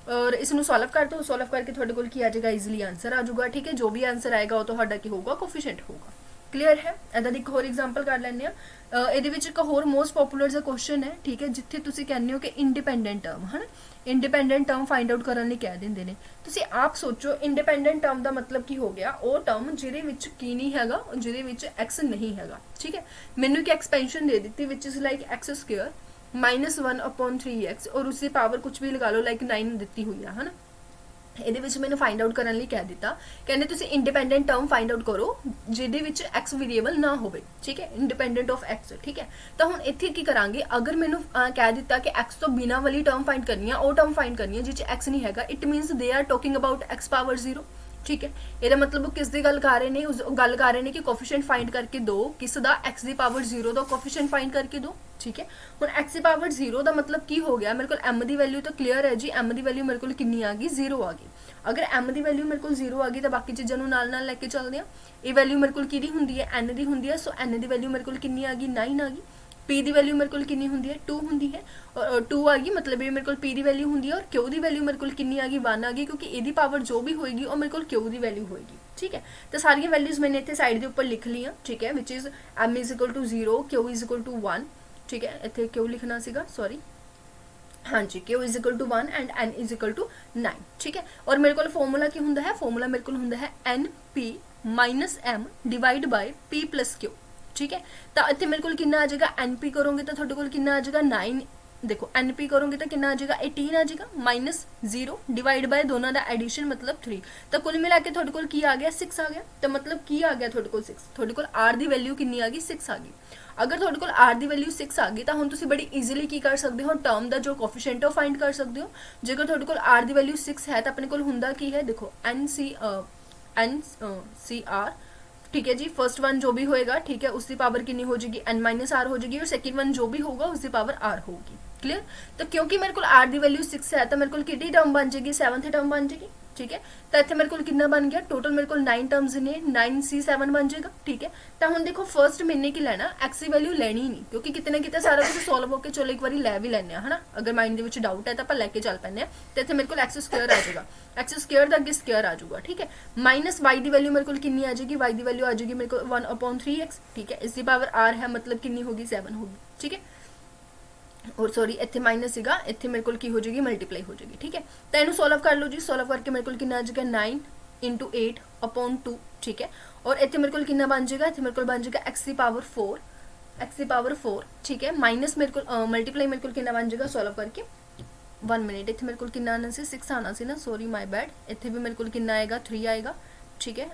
और इसनूं सॉल्व कर दो, सॉल्व करके थोड़े कोल की आ जाएगा ईजिली आंसर आ जाऊगा, ठीक है। जो भी आंसर आएगा वो तो तुहाडा की होगा कोफिशिएंट होगा। क्लीयर है। इदां दी एक होर एग्जाम्पल कर लैंदे आ। ਇਹਦੇ ਵਿੱਚ ਇੱਕ ਹੋਰ ਮੋਸਟ ਪਪੂਲਰ ਜਿਹਾ ਕੁਐਸਚਨ ਹੈ, ਠੀਕ ਹੈ, ਜਿੱਥੇ ਤੁਸੀਂ ਕਹਿੰਦੇ ਹੋ ਕਿ ਇੰਡੀਪੈਂਡੈਂਟ ਟਰਮ ਹੈ ਨਾ, ਇੰਡੀਪੈਂਡੈਂਟ ਟਰਮ ਫਾਈਂਡ ਆਊਟ ਕਰਨ ਲਈ ਕਹਿ ਦਿੰਦੇ ਨੇ। ਤੁਸੀਂ ਆਪ ਸੋਚੋ ਇੰਡੀਪੈਂਡੈਂਟ ਟਰਮ ਦਾ ਮਤਲਬ ਕੀ ਹੋ ਗਿਆ, ਉਹ ਟਰਮ ਜਿਹਦੇ ਵਿੱਚ ਕੀ ਨਹੀਂ ਹੈਗਾ, ਜਿਹਦੇ ਵਿੱਚ x ਨਹੀਂ ਹੈਗਾ, ਠੀਕ ਹੈ। ਮੈਨੂੰ ਇੱਕ ਐਕਸਪੈਂਸ਼ਨ ਦੇ ਦਿੱਤੀ ਵਿਚ is like x square -1/3x और उसकी पावर कुछ भी लगा लो लाइक 9 ਦਿੱਤੀ ਹੋਈ ਆ, ਹੈ ਨਾ। ਇਹਦੇ ਵਿੱਚ ਮੈਨੂੰ ਫਾਈਂਡ ਆਊਟ ਕਰਨ ਲਈ ਕਹਿ ਦਿੱਤਾ, ਕਹਿੰਦੇ ਤੁਸੀਂ ਇੰਡੀਪੈਂਡੈਂਟ ਟਰਮ ਫਾਈਂਡ ਆਊਟ ਕਰੋ ਜਿਹਦੇ ਵਿੱਚ x ਵੇਰੀਏਬਲ ਨਾ ਹੋਵੇ, ਠੀਕ ਹੈ, ਇੰਡੀਪੈਂਡੈਂਟ ਆਫ x, ਠੀਕ ਹੈ। ਤਾਂ ਹੁਣ ਇੱਥੇ ਕੀ ਕਰਾਂਗੇ, ਅਗਰ ਮੈਨੂੰ ਕਹਿ ਦਿੱਤਾ ਕਿ x ਤੋਂ ਬਿਨਾਂ ਵਾਲੀ ਟਰਮ ਫਾਈਂਡ ਕਰਨੀ ਆ, ਉਹ ਟਰਮ ਫਾਈਂਡ ਕਰਨੀ ਹੈ ਜਿਹ 'ਚ x ਨਹੀਂ ਹੈਗਾ, it means they are talking about x power 0, ठीक है। ਇਹਦਾ ਮਤਲਬ ਉਹ ਕਿਸ ਦੀ ਗੱਲ ਕਰ ਰਹੇ ਨੇ, ਉਸ ਗੱਲ ਕਰ ਰਹੇ ਨੇ ਕਿ ਕੋਫੀਸ਼ੀਐਂਟ ਫਾਈਂਡ ਕਰਕੇ ਦੋ, ਕਿਸ ਦਾ, x ਦੀ ਪਾਵਰ 0 ਦਾ ਕੋਫੀਸ਼ੀਐਂਟ ਫਾਈਂਡ ਕਰਕੇ ਦੋ, ठीक है। ਹੁਣ x ਦੀ ਪਾਵਰ 0 ਦਾ ਮਤਲਬ ਕੀ ਹੋ ਗਿਆ, ਮੇਰੇ ਕੋਲ m ਦੀ ਵੈਲਿਊ ਤਾਂ ਕਲੀਅਰ ਹੈ ਜੀ, m ਦੀ ਵੈਲਿਊ ਮੇਰੇ ਕੋਲ ਕਿੰਨੀ ਆ ਗਈ, 0 ਆ ਗਈ। ਅਗਰ m ਦੀ ਵੈਲਿਊ ਮੇਰੇ ਕੋਲ 0 ਆ ਗਈ ਤਾਂ ਬਾਕੀ ਚੀਜ਼ਾਂ ਨੂੰ ਨਾਲ ਨਾਲ ਲੈ ਕੇ ਚੱਲਦੇ ਆ। ਇਹ ਵੈਲਿਊ ਮੇਰੇ ਕੋਲ ਕਿਹਦੀ ਹੁੰਦੀ ਹੈ, n ਦੀ ਹੁੰਦੀ ਹੈ, ਸੋ n ਦੀ ਵੈਲਿਊ ਮੇਰੇ ਕੋਲ ਕਿੰਨੀ ਆ ਗਈ, 9 ਆ ਗਈ। p ਦੀ ਵੈਲਿਊ ਮੇਰੇ ਕੋਲ ਕਿੰਨੀ ਹੁੰਦੀ ਹੈ, 2 ਹੁੰਦੀ ਹੈ, ਔਰ 2 ਆ ਗਈ, ਮਤਲਬ ਇਹ ਮੇਰੇ ਕੋਲ p ਦੀ ਵੈਲਿਊ ਹੁੰਦੀ ਹੈ, ਔਰ q ਦੀ ਵੈਲਿਊ ਮੇਰੇ ਕੋਲ ਕਿੰਨੀ ਆ ਗਈ, 1 ਆ ਗਈ, ਕਿਉਂਕਿ ਇਹਦੀ ਪਾਵਰ ਜੋ ਵੀ ਹੋਏਗੀ ਉਹ ਮੇਰੇ ਕੋਲ q ਦੀ ਵੈਲਿਊ ਹੋਏਗੀ, ठीक है। तो सारियां वैल्यूज मैंने इतने साइड के ऊपर लिख ली, ठीक है, which is m is equal to 0, q is equal to 1, ठीक है। इतने q लिखना सीगा, सॉरी, हाँ जी, q is equal to 1 and n is equal to 9, ठीक है। और मेरे को फॉर्मूला की हुंदा है, फॉर्मूला मेरे को हुंदा है np minus m divide by p plus q, ठीक है। तो इतने मेरे को कितना आ जाएगा, np करोगे तो थोड़े को कितना आ जाएगा 9, देखो np करोगे तो कितना आ जाएगा 18 आ जाएगा, माइनस 0 डिवाइड बाय दोनों का एडिशन मतलब 3, तो कुल मिला के थोड़े को की आ गया 6 आ गया। तो मतलब की आ गया थोड़े को 6, थोड़े को r दी वैल्यू कितनी आ गई, 6 आ गई। अगर थोड़े को r दी वैल्यू 6 आ गई तो हुण तुसीं बड़ी ईजिली की कर सकते हो, टर्म का जो कोफिशिएंट है फाइंड कर सकते हो। जेकर थोड़े को r दी वैल्यू 6 है तो अपने को हुंदा की है, देखो NCR, ठीक है जी। फर्स्ट वन जो भी होएगा, ठीक है, उसकी पावर कितनी हो जाएगी, n माइनस आर हो जाएगी, और सेकंड वन जो भी होगा उसकी पावर r होगी, क्लियर। तो क्योंकि मेरे को r दी वैल्यू 6 है तो मेरे को कितनी टर्म बन जाएगी, 7th टर्म बन जाएगी, ठीक है। तो इतने मेरे को कितना बन गया, टोटल मेरे को 9 टर्म्स ने, 9c7 बन जाएगा, ठीक है। तो हम देखो फर्स्ट मैंने की लेना, x की वैल्यू लेनी ही नहीं, क्योंकि कितने ना कितने सारा कुछ सॉल्व होकर चलो एक बार लै भी लेने, है ना। अगर माइंड के डाउट है तो आप लैके चल पैने। तो इतने मेरे को x स्क्वायर आ जाएगा, x स्क्वायर का अगे स्क्वायर आ जाऊगा, ठीक है। माइनस y की वैल्यू मेरे को कितनी आ जाएगी, y की वैल्यू आ जाएगी मेरे को 1/3x, ठीक है। इसकी पावर r है, मतलब कितनी होगी, 7 होगी, ठीक है। और सॉरी इतने माइनस सीगा, इतने मेरे को की हो जाएगी, मल्टीप्लाई हो जाएगी, ठीक है। तो इन्हू सॉल्व कर लो जी, सॉल्व करके मेरे को कितना आ जाएगा 9 × 8/2, ठीक है। और इतने मेरे को कितना बन जाएगा, इतने मेरे को बन जाएगा x की पावर 4, x की पावर 4, ठीक है। माइनस मेरे को मल्टीप्लाई मेरे को कितना बन जाएगा, सॉल्व करके 1 मिनट, इतने मेरे को कितना आना सी, 6 आना सी ना, सॉरी माय बैड। इतने भी मेरे को कितना आएगा, 3 आएगा, ठीक है।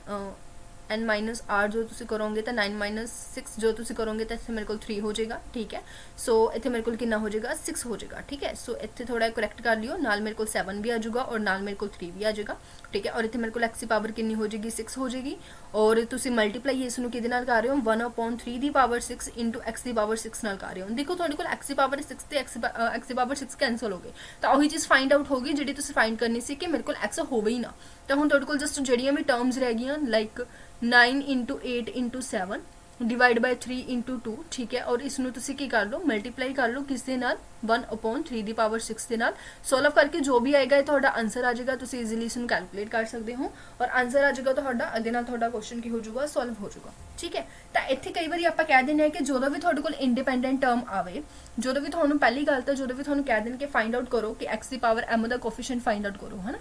n माइनस r जो तुम करोगे तो 9 माइनस 6 जो तुम करोगे तो इतने मेरे को 3 हो जाएगा, ठीक है। सो इतने मेरे को कितना हो जाएगा, 6 हो जाएगा, ठीक है। सो इतने थोड़ा करैक्ट कर लियो, नाल मेरे को 7 भी आ जाएगा और नाल मेरे को 3 भी आ जाएगा, ठीक है। और इतने मेरे को x की पावर कितनी हो जाएगी, 6 हो जाएगी। और तुम मल्टीप्लाई इसनू किहदे नाल कर रहे हो, 1/3 दी पावर 6 इंटू x की पावर 6 नाल कर रहे हो। देखो थोड़े को x की पावर 6 ते x की पावर 6 कैंसल हो गए, तो वही चीज़ फाइंड आउट होगी जी तुम फाइंड करनी सी कि मेरे को x होवे ही ना। तो हुण तुहाडे कोल जस्ट जिहड़ियां भी टर्म्स रह गई लाइक 9 × 8 × 7 डिवाइड बाय 3 × 2, ठीक है। और इसनू तुसी की कर लो, मल्टीप्लाई कर लो किस दे नाल, 1/3 दी पावर 6 दे नाल। सॉल्व करके जो भी आएगा तुहाडा आंसर आ जाएगा, तुसी इजीली इसनू कैलकुलेट कर सकते हो और आंसर आ जाएगा तुहाडा, अगे नाल तुहाडा क्वेश्चन की हो जाऊगा, सॉल्व हो जाऊगा, ठीक है। तो इत्थे कई बार आप कह देने कि जो भी तुहाडे कोल इंडिपेंडेंट टर्म आवे, जो भी तुहानू पहली गल तो जो भी तुहानू कह देन कि फाइंड आउट करो कि x की पावर m का कोफिशिएंट फाइंड आउट करो, है ना।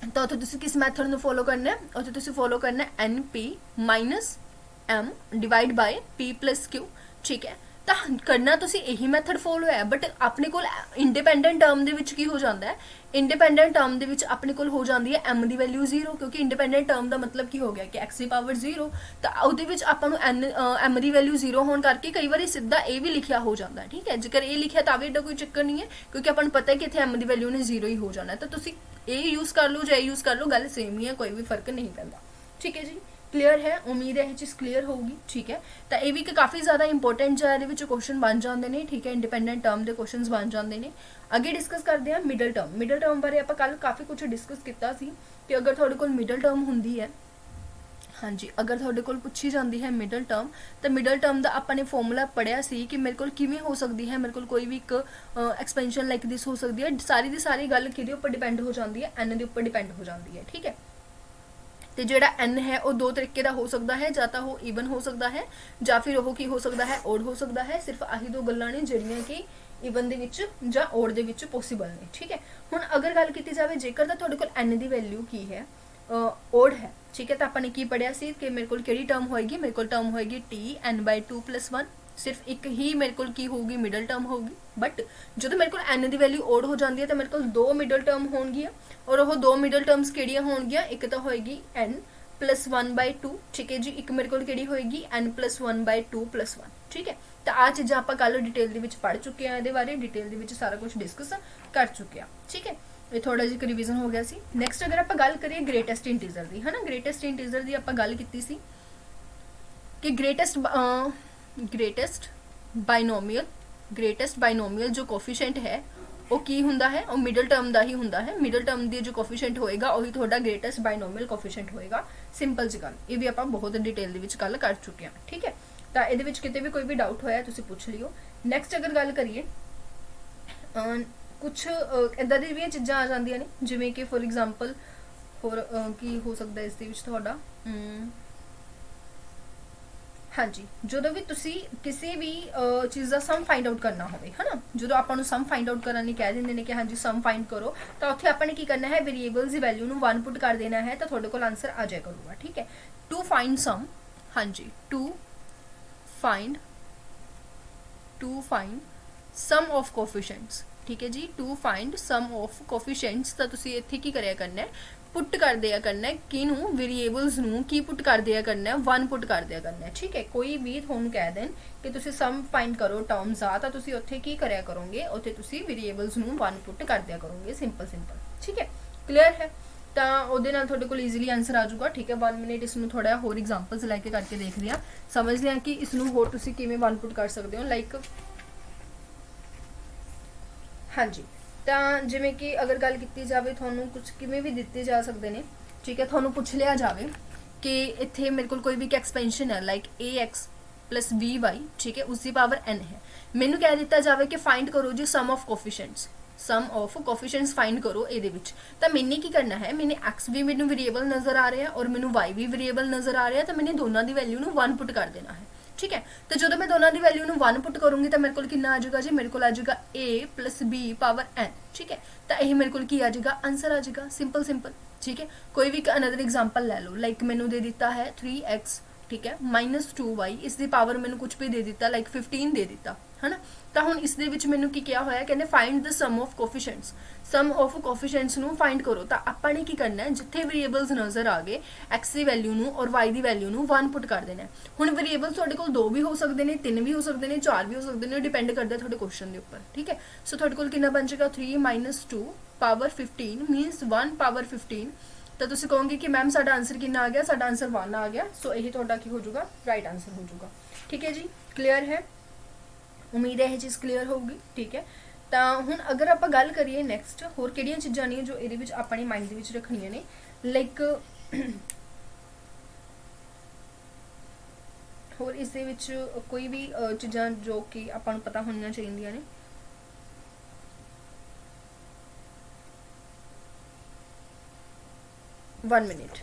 तो उत्थे तुसी किस मैथड नू फॉलो करना है, उत्थे तुसी फॉलो करना है np minus m divide by p plus q, ठीक है। तो करना तुसी यही मैथड फॉलो है, बट अपने कोल इंडिपेंडेंट टर्म दे विच की हो जाता है, इंडिपेंडेंट टर्म दे विच अपने कोल हो जाती है m की वैल्यू 0, क्योंकि इंडिपेंडेंट टर्म का मतलब की हो गया कि x की पावर 0। तो उहदे विच आपां नूं m की वैल्यू 0 होने करके कई बार सीधा ये भी लिखा हो जाता है, ठीक है। जेकर ये लिखा तो भी एडा कोई चक्कर नहीं है, क्योंकि अपन पता है कि इत्थे m की वैल्यू ने 0 ही हो जाना है। तो तुसी ये यूज़ कर लो या यूज़ कर लो, गल सेम ही है, कोई भी फर्क नहीं पैंदा, ठीक है जी। क्लीयर है, उम्मीद है ये चीज़ क्लीयर होगी, ठीक है। तो ये भी काफ़ी ज़्यादा इंपॉर्टेंट जो है क्वेश्चन बन जाते हैं, ठीक है। इंडिपेंडेंट टर्म के क्वेश्चन बन जाते हैं। अगे डिस्कस करते हैं मिडल टर्म। मिडल टर्म बारे आप कल काफ़ी कुछ डिस्कस किया कि अगर थोड़े को मिडल टर्म होंगी है, हाँ जी, अगर थोड़े को पूछी जाती है मिडल टर्म, तो मिडल टर्म का आपने फॉर्मूला पढ़िया सी कि मेरे को किवें हो सकती है, मेरे को कोई भी एक एक्सपेंशन लाइक दिस हो सकती है। सारी की सारी गल कि उपर डिपेंड हो जाती है, एन के उपर डिपेंड हो जाती है, ठीक है। ਤੇ ਜਿਹੜਾ n ਹੈ ਉਹ ਦੋ ਤਰੀਕੇ ਦਾ ਹੋ ਸਕਦਾ ਹੈ, ਜਾਂ ਤਾਂ ਉਹ ਈਵਨ ਹੋ ਸਕਦਾ ਹੈ ਜਾਂ ਫਿਰ ਉਹ ਕੀ ਹੋ ਸਕਦਾ ਹੈ, ਓਡ ਹੋ ਸਕਦਾ ਹੈ। ਸਿਰਫ ਆਹੀ ਦੋ ਗੱਲਾਂ ਨੇ ਜਿਹੜੀਆਂ ਕਿ ਈਵਨ ਦੇ ਵਿੱਚ ਜਾਂ ਓਡ ਦੇ ਵਿੱਚ ਪੋਸੀਬਲ ਨੇ, ਠੀਕ ਹੈ। ਹੁਣ ਅਗਰ ਗੱਲ ਕੀਤੀ ਜਾਵੇ ਜੇਕਰ ਤਾਂ ਤੁਹਾਡੇ ਕੋਲ n ਦੀ ਵੈਲਿਊ ਕੀ ਹੈ, ਓਡ ਹੈ, ਠੀਕ ਹੈ, ਤਾਂ ਆਪਾਂ ਨੇ ਕੀ ਪੜਿਆ ਸੀ ਕਿ ਮੇਰੇ ਕੋਲ ਕਿਹੜੀ ਟਰਮ ਹੋਏਗੀ, ਮੇਰੇ ਕੋਲ ਟਰਮ ਹੋਏਗੀ t n/2 + 1। ਸਿਰਫ ਇੱਕ ਹੀ ਮੇਰੇ ਕੋਲ ਕੀ ਹੋਊਗੀ, ਮਿਡਲ ਟਰਮ ਹੋਊਗੀ। ਬਟ ਜਦੋਂ ਮੇਰੇ ਕੋਲ n ਦੀ ਵੈਲਿਊ ਓਡ ਹੋ ਜਾਂਦੀ ਹੈ ਤਾਂ ਮੇਰੇ ਕੋਲ ਦੋ ਮਿਡਲ ਟਰਮ ਹੋਣਗੀਆਂ, ਔਰ ਉਹ ਦੋ ਮਿਡਲ ਟਰਮਸ ਕਿਹੜੀਆਂ ਹੋਣਗੀਆਂ, ਇੱਕ ਤਾਂ ਹੋਏਗੀ n + 1/2, ਠੀਕ ਹੈ ਜੀ, ਇੱਕ ਮੇਰੇ ਕੋਲ ਕਿਹੜੀ ਹੋਏਗੀ n + 1/2 + 1, ਠੀਕ ਹੈ। ਤਾਂ ਆਹ ਚੀਜ਼ਾਂ ਆਪਾਂ ਕੱਲ ਡਿਟੇਲ ਦੇ ਵਿੱਚ ਪੜ੍ਹ ਚੁੱਕੇ ਹਾਂ, ਇਹਦੇ ਬਾਰੇ ਡਿਟੇਲ ਦੇ ਵਿੱਚ ਸਾਰਾ ਕੁਝ ਡਿਸਕਸ ਕਰ ਚੁੱਕੇ ਹਾਂ, ਠੀਕ ਹੈ। ਇਹ ਥੋੜਾ ਜਿਹਾ ਰਿਵੀਜ਼ਨ ਹੋ ਗਿਆ ਸੀ। ਨੈਕਸਟ ਅਗਰ ਆਪਾਂ ਗੱਲ ਕਰੀਏ ਗ੍ਰੇਟੈਸਟ ਇੰਟੀਜ਼ਰ ਦੀ, ਹਨਾ, ਗ੍ਰੇਟੈਸਟ ਇੰਟੀਜ਼ਰ ਦੀ ਆਪਾਂ ਗੱਲ ਕੀਤੀ ਸੀ ਕਿ ਗ੍ਰੇਟੈਸਟ ਬਾਇਨੋਮੀਅਲ ਜੋ ਕੋਫੀਸ਼ੀਐਂਟ ਹੈ ਉਹ ਕੀ ਹੁੰਦਾ ਹੈ, ਉਹ ਮਿਡਲ ਟਰਮ ਦਾ ਹੀ ਹੁੰਦਾ ਹੈ। ਮਿਡਲ ਟਰਮ ਦੀ ਜੋ ਕੋਫੀਸ਼ੀਐਂਟ ਹੋਏਗਾ ਉਹੀ ਤੁਹਾਡਾ ਗ੍ਰੇਟੈਸਟ ਬਾਇਨੋਮੀਅਲ ਕੋਫੀਸ਼ੀਐਂਟ ਹੋਏਗਾ। ਸਿੰਪਲ ਜੀ ਗੱਲ, ਇਹ ਵੀ ਆਪਾਂ ਬਹੁਤ ਡਿਟੇਲ ਦੇ ਵਿੱਚ ਕੱਲ ਕਰ ਚੁੱਕੇ ਹਾਂ, ਠੀਕ ਹੈ। ਤਾਂ ਇਹਦੇ ਵਿੱਚ ਕਿਤੇ ਵੀ ਕੋਈ ਵੀ ਡਾਊਟ ਹੋਇਆ ਤੁਸੀਂ ਪੁੱਛ ਲਿਓ। ਨੈਕਸਟ ਅਗਰ ਗੱਲ ਕਰੀਏ ਕੁਛ ਇੱਦਾਂ ਦੀ ਵੀ ਚੀਜ਼ਾਂ ਆ ਜਾਂਦੀਆਂ ਨੇ ਜਿਵੇਂ ਕਿ ਫੋਰ ਐਗਜ਼ਾਮਪਲ ਹੋਰ ਕੀ ਹੋ ਸਕਦਾ ਇਸ ਦੇ ਵਿੱਚ ਤੁਹਾਡਾ, ਹਾਂਜੀ, ਜਦੋਂ ਵੀ ਤੁਸੀਂ ਕਿਸੇ ਵੀ ਚੀਜ਼ ਦਾ ਸਮ ਫਾਈਂਡ ਆਊਟ ਕਰਨਾ ਹੋਵੇ, ਹਨਾ, ਜਦੋਂ ਆਪਾਂ ਨੂੰ ਸਮ ਫਾਈਂਡ ਆਊਟ ਕਰਨ ਲਈ ਕਹਿ ਦਿੰਦੇ ਨੇ ਕਿ ਹਾਂਜੀ ਸਮ ਫਾਈਂਡ ਕਰੋ, ਤਾਂ ਉੱਥੇ ਆਪਾਂ ਨੇ ਕੀ ਕਰਨਾ ਹੈ, ਵੇਰੀਏਬਲਸ ਦੀ ਵੈਲਿਊ ਨੂੰ 1 ਪੁੱਟ ਕਰ ਦੇਣਾ ਹੈ ਤਾਂ ਤੁਹਾਡੇ ਕੋਲ ਆਨਸਰ ਆ ਜਾਇਆ ਕਰੂਗਾ, ਠੀਕ ਹੈ। ਟੂ ਫਾਈਂਡ ਸਮ, ਹਾਂਜੀ, ਟੂ ਫਾਈਂਡ ਸਮ ਆਫ ਕੋਫੀਸ਼ੀਐਂਟਸ, ਠੀਕ ਹੈ ਜੀ, ਟੂ ਫਾਈਂਡ ਸਮ ਆਫ ਕੋਫੀਸ਼ੀਐਂਟਸ, ਤਾਂ ਤੁਸੀਂ ਇੱਥੇ ਕੀ ਕਰਿਆ ਕਰਨਾ ਹੈ, ਪੁੱਟ ਕਰ ਦਿਆ ਕਰਨਾ ਹੈ, ਕਿਹਨੂੰ, ਵੇਰੀਏਬਲਸ ਨੂੰ ਕੀ ਪੁੱਟ ਕਰ ਦਿਆ ਕਰਨਾ ਹੈ, 1 ਪੁੱਟ ਕਰ ਦਿਆ ਕਰਨਾ ਹੈ, ਠੀਕ ਹੈ। ਕੋਈ ਵੀ ਤੁਹਾਨੂੰ ਕਹਿ ਦੇਣ ਕਿ ਤੁਸੀਂ ਸਮ ਫਾਈਂਡ ਕਰੋ ਟਰਮਸ ਆ, ਤਾਂ ਤੁਸੀਂ ਉੱਥੇ ਕੀ ਕਰਿਆ ਕਰੋਗੇ, ਉੱਥੇ ਤੁਸੀਂ ਵੇਰੀਏਬਲਸ ਨੂੰ 1 ਪੁੱਟ ਕਰ ਦਿਆ ਕਰੋਗੇ, ਸਿੰਪਲ, ਠੀਕ ਹੈ। ਕਲੀਅਰ ਹੈ? ਤਾਂ ਉਹਦੇ ਨਾਲ ਤੁਹਾਡੇ ਕੋਲ ਈਜ਼ੀਲੀ ਆਨਸਰ ਆ ਜਾਊਗਾ, ਠੀਕ ਹੈ। 1 ਮਿੰਟ ਇਸ ਨੂੰ ਥੋੜਾ ਹੋਰ ਐਗਜ਼ਾਮਪਲਸ ਲੈ ਕੇ ਕਰਕੇ ਦੇਖਦੇ ਹਾਂ, ਸਮਝਦੇ ਹਾਂ ਕਿ ਇਸ ਨੂੰ ਹੋਰ ਤੁਸੀਂ ਕਿਵੇਂ 1 ਪੁੱਟ ਕਰ ਸਕਦੇ ਹੋ। ਲਾਈਕ ਹਾਂਜੀ, ਤਾਂ ਜਿਵੇਂ ਕਿ ਅਗਰ ਗੱਲ ਕੀਤੀ ਜਾਵੇ ਤੁਹਾਨੂੰ ਕੁਝ ਕਿਵੇਂ ਵੀ ਦਿੱਤੇ ਜਾ ਸਕਦੇ ਨੇ, ਠੀਕ ਹੈ। ਤੁਹਾਨੂੰ ਪੁੱਛ ਲਿਆ ਜਾਵੇ ਕਿ ਇੱਥੇ ਮੇਰੇ ਕੋਲ ਕੋਈ ਵੀ ਇੱਕ ਐਕਸਪੈਂਸ਼ਨ ਹੈ ਲਾਈਕ ax + by, ਠੀਕ ਹੈ, ਉਸ ਦੀ ਪਾਵਰ n ਹੈ। ਮੈਨੂੰ ਕਹਿ ਦਿੱਤਾ ਜਾਵੇ ਕਿ ਫਾਈਂਡ ਕਰੋ ਜੀ ਸਮ ਆਫ ਕੋਫੀਸ਼ੀਐਂਟਸ ਫਾਈਂਡ ਕਰੋ ਇਹਦੇ ਵਿੱਚ, ਤਾਂ ਮੈਨੇ ਕੀ ਕਰਨਾ ਹੈ, ਮੈਨੇ x ਵੀ ਮੈਨੂੰ ਵੇਰੀਏਬਲ ਨਜ਼ਰ ਆ ਰਿਹਾ ਔਰ ਮੈਨੂੰ y ਵੀ ਵੇਰੀਏਬਲ ਨਜ਼ਰ ਆ ਰਿਹਾ, ਤਾਂ ਮੈਨੇ ਦੋਨਾਂ ਦੀ ਵੈਲਿਊ ਨੂੰ 1 ਪੁੱਟ ਕਰ ਦੇਣਾ ਹੈ, ਠੀਕ ਹੈ। ਤੇ ਜਦੋਂ ਮੈਂ ਦੋਨਾਂ ਦੀ ਵੈਲਿਊ ਨੂੰ 1 ਪੁੱਟ ਕਰੂੰਗੀ ਤਾਂ ਮੇਰੇ ਕੋਲ ਕਿੰਨਾ ਆ ਜਾਊਗਾ ਜੀ, ਮੇਰੇ ਕੋਲ ਆ ਜਾਊਗਾ a + b ਪਾਵਰ n, ਠੀਕ ਹੈ। ਤਾਂ ਇਹ ਮੇਰੇ ਕੋਲ ਕੀ ਆ ਜਾਊਗਾ, ਆਨਸਰ ਆ ਜਾਊਗਾ, ਸਿੰਪਲ, ਠੀਕ ਹੈ। ਕੋਈ ਵੀ ਅਨਦਰ ਐਗਜ਼ਾਮਪਲ ਲੈ ਲਓ, ਲਾਈਕ ਮੈਨੂੰ ਦੇ ਦਿੱਤਾ ਹੈ 3x, ਠੀਕ ਹੈ, -2y, ਇਸ ਦੀ ਪਾਵਰ ਮੈਨੂੰ ਕੁਝ ਵੀ ਦੇ ਦਿੱਤਾ ਲਾਈਕ 15 ਦੇ ਦਿੱਤਾ, ਹਨਾ। ਤਾਂ ਹੁਣ ਇਸ ਦੇ ਵਿੱਚ ਮੈਨੂੰ ਕੀ ਕਿਹਾ ਹੋਇਆ, ਕਹਿੰਦੇ ਫਾਈਂਡ ਦ ਸਮ ਆਫ ਕੋਫੀਸ਼ੀਐਂਟਸ ਨੂੰ ਫਾਈਂਡ ਕਰੋ। ਤਾਂ ਆਪਾਂ ਨੇ ਕੀ ਕਰਨਾ ਹੈ, ਜਿੱਥੇ ਵੇਰੀਏਬਲਸ ਨਜ਼ਰ ਆ ਗਏ x ਦੀ ਵੈਲਿਊ ਨੂੰ ਔਰ y ਦੀ ਵੈਲਿਊ ਨੂੰ 1 ਪੁੱਟ ਕਰ ਦੇਣਾ। ਹੁਣ ਵੇਰੀਏਬਲਸ ਤੁਹਾਡੇ ਕੋਲ 2 ਵੀ ਹੋ ਸਕਦੇ ਨੇ, 3 ਵੀ ਹੋ ਸਕਦੇ ਨੇ, 4 ਵੀ ਹੋ ਸਕਦੇ ਨੇ, ਡਿਪੈਂਡ ਕਰਦਾ ਤੁਹਾਡੇ ਕੁਐਸਚਨ ਦੇ ਉੱਪਰ, ਠੀਕ ਹੈ। ਸੋ ਤੁਹਾਡੇ ਕੋਲ ਕਿੰਨਾ ਬਣ ਜਾਏਗਾ, 3 - 2 ਪਾਵਰ 15 ਮੀਨਸ 1 ਪਾਵਰ 15। ਤਾਂ ਤੁਸੀਂ ਕਹੋਗੇ ਕਿ ਮੈਮ ਸਾਡਾ ਆਨਸਰ ਕਿੰਨਾ ਆ ਗਿਆ, ਸਾਡਾ ਆਨਸਰ 1 ਆ ਗਿਆ। ਸੋ ਇਹ ਤੁਹਾਡਾ ਕੀ ਹੋ ਜਾਊਗਾ, ਰਾਈਟ ਆਨਸਰ ਹੋ ਜਾਊਗਾ, ਠੀਕ ਹੈ ਜੀ। ਕਲੀਅਰ ਹੈ? ਉਮੀਦ ਹੈ ਇਹ ਚੀਜ਼ ਕਲੀਅਰ ਹੋਊਗੀ, ਠੀਕ ਹੈ। ਤਾਂ ਹੁਣ ਅਗਰ ਆਪਾਂ ਗੱਲ ਕਰੀਏ ਨੈਕਸਟ ਹੋਰ ਕਿਹੜੀਆਂ ਚੀਜ਼ਾਂ ਨੇ ਜੋ ਇਹਦੇ ਵਿੱਚ ਆਪਣੇ ਮਾਈਂਡ ਦੇ ਵਿੱਚ ਰੱਖਣੀਆਂ ਨੇ, ਲਾਈਕ ਹੋਰ ਇਸ ਦੇ ਵਿੱਚ ਕੋਈ ਵੀ ਚੀਜ਼ਾਂ ਜੋ ਕਿ ਆਪਾਂ ਨੂੰ ਪਤਾ ਹੋਣੀਆਂ ਚਾਹੀਦੀਆਂ ਨੇ। वन मिनट,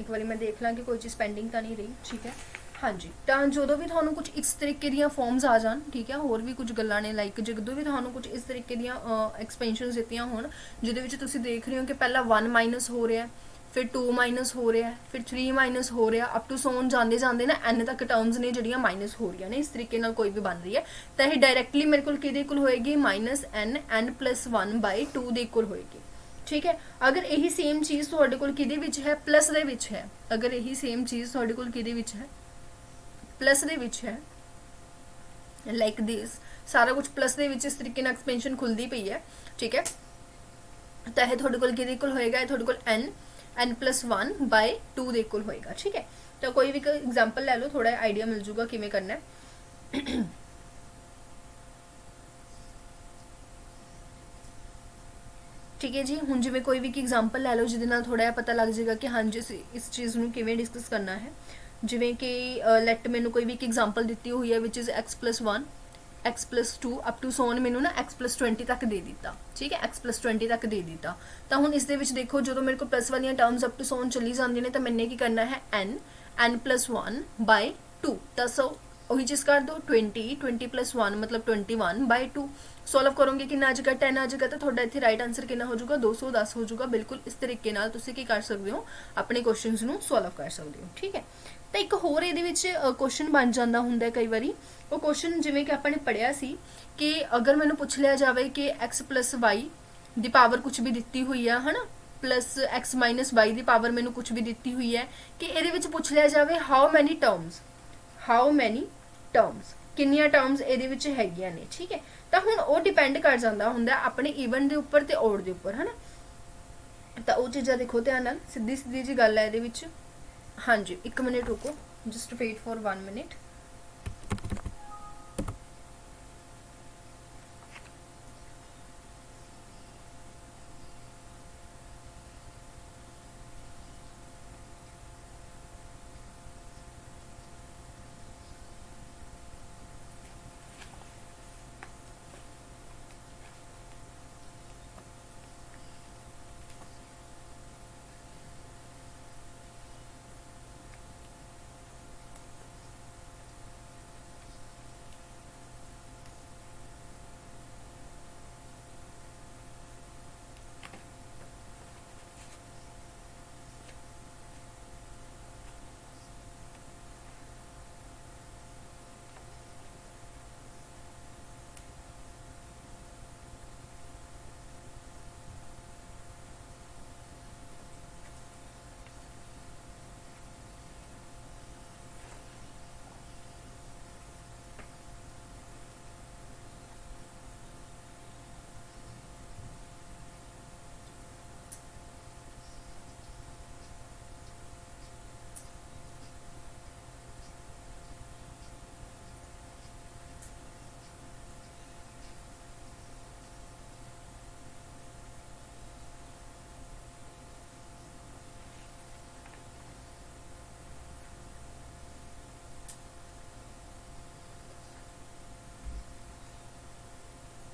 एक बार मैं देख ਲਾਂ कि कोई चीज़ पेंडिंग तो नहीं रही, ठीक है। ਹਾਂਜੀ, ਤਾਂ ਜਦੋਂ ਵੀ ਤੁਹਾਨੂੰ ਕੁਝ ਇਸ ਤਰੀਕੇ ਦੀਆਂ ਫਾਰਮਸ ਆ ਜਾਣ, ਠੀਕ ਹੈ, ਹੋਰ ਵੀ ਕੁਝ ਗੱਲਾਂ ਨੇ ਲਾਈਕ ਜਦੋਂ ਵੀ ਤੁਹਾਨੂੰ ਕੁਝ ਇਸ ਤਰੀਕੇ ਦੀਆਂ ਐਕਸਪੈਂਸ਼ਨਸ ਦਿੱਤੀਆਂ ਹੋਣ ਜਿਹਦੇ ਵਿੱਚ ਤੁਸੀਂ ਦੇਖ ਰਹੇ ਹੋ ਕਿ ਪਹਿਲਾਂ 1 ਮਾਈਨਸ ਹੋ ਰਿਹਾ, ਫਿਰ 2 ਮਾਈਨਸ ਹੋ ਰਿਹਾ, ਫਿਰ 3 ਮਾਈਨਸ ਹੋ ਰਿਹਾ, ਅਪ ਟੂ ਸੋਨ ਜਾਂਦੇ ਜਾਂਦੇ ਨਾ n ਤੱਕ ਟਰਮਸ ਨੇ ਜਿਹੜੀਆਂ ਮਾਈਨਸ ਹੋ ਰਹੀਆਂ ਨੇ, ਇਸ ਤਰੀਕੇ ਨਾਲ ਕੋਈ ਵੀ ਬਣ ਰਹੀ ਹੈ ਤਾਂ ਇਹ ਡਾਇਰੈਕਟਲੀ ਮੇਰੇ ਕੋਲ ਕਿਹਦੇ ਇਕੁਅਲ ਹੋਏਗੀ, -n + 1/2 ਦੇ ਇਕੁਅਲ ਹੋਏਗੀ, ਠੀਕ ਹੈ। ਅਗਰ ਇਹੀ ਸੇਮ ਚੀਜ਼ ਤੁਹਾਡੇ ਕੋਲ ਕਿਹਦੇ ਵਿੱਚ ਹੈ, ਪਲੱਸ ਦੇ ਵਿੱਚ ਹੈ, ਅਗਰ ਇਹੀ ਸੇਮ ਚੀਜ਼ ਤੁਹਾਡੇ ਕੋਲ ਕਿਹਦੇ ਵਿੱਚ ਹੈ, ਪਲੱਸ ਦੇ ਵਿੱਚ ਹੈ, ਲਾਈਕ ਦਿਸ, ਸਾਰਾ ਕੁਝ ਪਲੱਸ ਦੇ ਵਿੱਚ ਇਸ ਤਰੀਕੇ ਨਾਲ ਐਕਸਪੈਂਸ਼ਨ ਖੁੱਲਦੀ ਪਈ ਹੈ, ਠੀਕ ਹੈ। ਤਾਂ ਇਹ ਤੁਹਾਡੇ ਕੋਲ ਕਿਹਦੇ ਇਕੁਅਲ ਹੋਏਗਾ, ਇਹ ਤੁਹਾਡੇ ਕੋਲ n + 1/2 ਦੇ ਇਕੁਅਲ ਹੋਏਗਾ, ਠੀਕ ਹੈ। ਤਾਂ ਕੋਈ ਵੀ ਐਗਜ਼ਾਮਪਲ ਲੈ ਲਓ, ਥੋੜਾ ਆਈਡੀਆ ਮਿਲ ਜੂਗਾ ਕਿਵੇਂ ਕਰਨਾ ਹੈ। ਠੀਕ ਹੈ ਜੀ, ਹੁਣ ਜਿਵੇਂ ਕੋਈ ਵੀ ਐਗਜ਼ਾਮਪਲ ਲੈ ਲਓ ਜਿਹਦੇ ਨਾਲ ਥੋੜਾ ਜਿਹਾ ਪਤਾ ਲੱਗ ਜਾਏਗਾ ਕਿ ਹਾਂਜੀ ਇਸ ਚੀਜ਼ ਨੂੰ ਕਿਵੇਂ ਡਿਸਕਸ ਕਰਨਾ ਹੈ। ਜਿਵੇਂ ਕਿ ਲੈਟ ਮੈਨੂੰ ਕੋਈ ਵੀ ਐਗਜ਼ਾਮਪਲ ਦਿੱਤੀ ਹੋਈ ਹੈ ਵਿਚ is x + 1, x plus 2 up to ਸੋਨ ਮੈਨੂੰ ਨਾ x plus 20 ਤੱਕ ਦੇ ਦਿੱਤਾ, ਠੀਕ ਹੈ, x plus 20 ਤੱਕ ਦੇ ਦਿੱਤਾ। ਤਾਂ ਹੁਣ ਇਸ ਦੇ ਵਿੱਚ ਦੇਖੋ ਜਦੋਂ ਮੇਰੇ ਕੋਲ ਪਲੱਸ ਵਾਲੀਆਂ ਟਰਮਸ ਅਪ ਟੂ ਸੋਨ ਚੱਲੀ ਜਾਂਦੀਆਂ ਨੇ ਤਾਂ ਮੈਨੇ ਕੀ ਕਰਨਾ ਹੈ n plus 1 by 2, ਤਾਂ ਸੋ ਉਹੀ ਚੀਜ਼ ਕਰ ਦੋ 20 plus 1 मतलब 21 by 2। ਸੋਲਵ ਕਰੋਗੇ ਕਿੰਨਾ ਆ ਜਾਏਗਾ 10 ਆ ਜਾਏਗਾ, ਤਾਂ ਤੁਹਾਡਾ ਇੱਥੇ ਰਾਈਟ ਆਂਸਰ ਕਿੰਨਾ ਹੋ ਜਾਊਗਾ 210 ਹੋ ਜਾਊਗਾ। ਬਿਲਕੁਲ ਇਸ ਤਰੀਕੇ ਨਾਲ ਤੁਸੀਂ ਕੀ ਕਰ ਸਕਦੇ ਹੋ, ਆਪਣੇ ਕੁਐਸਚਨਸ ਨੂੰ ਸੋਲਵ ਕਰ ਸਕਦੇ ਹੋ, ਠੀਕ ਹੈ। ਤਾਂ ਇੱਕ ਹੋਰ ਇਹਦੇ ਵਿੱਚ ਕੁਐਸਚਨ ਬਣ ਜਾਂਦਾ ਹੁੰਦਾ ਕਈ ਵਾਰੀ, ਉਹ ਕੁਐਸਚਨ ਜਿਵੇਂ ਕਿ ਆਪਾਂ ਨੇ ਪੜਿਆ ਸੀ ਕਿ ਅਗਰ ਮੈਨੂੰ ਪੁੱਛ ਲਿਆ ਜਾਵੇ ਕਿ x plus y ਦੀ ਪਾਵਰ ਕੁਝ ਵੀ ਦਿੱਤੀ ਹੋਈ ਆ ਹਨਾ, प्लस x माइनस वाई की पावर मैंने कुछ भी दी हुई है कि ये पूछ लिया जाए हाउ मैनी टर्म्स किन्नियां टर्म्स ये हैगियां ने, ठीक है। तो हुण वो डिपेंड कर जाता हुंदा अपने ईवन के उपर ते ओड के उपर है ना। तो वो चीज़ां देखो ध्यान नाल, सीधी सीधी जी गल है ये विच। हाँ जी, 1 मिनट रुको, जस्ट वेट फॉर 1 मिनट।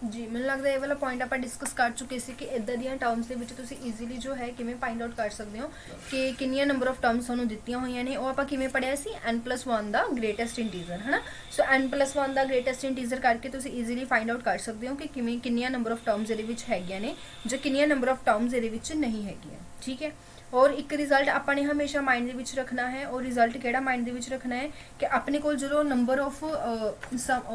जी मैंने लगता है ये वाला पॉइंट आप डिस्कस कर चुके सी कि इदा दी टर्म्स के तुसी ईजीली जो है किवें फाइंड आउट कर सकते हो कि किन्नियां नंबर ऑफ टर्म्स तुहानूं दित्तियां होईयां ने। वो आपां किवें पढ़िया सी n+1 दा ग्रेटेस्ट इंटीजर है ना। सो n+1 दा ग्रेटेस्ट इंटीजर करके तुसी ईजीली फाइंड आउट कर सकते हो कि किवें किन्नियां नंबर ऑफ टर्म्स इहदे विच हैगियां ने जां किन्नियां नंबर ऑफ टर्म्स इहदे विच नहीं हैगियां, ठीक है। और एक रिजल्ट आपने हमेशा माइंड के रखना है, और रिजल्ट केड़ा माइंड के रखना है कि अपने को जो नंबर ऑफ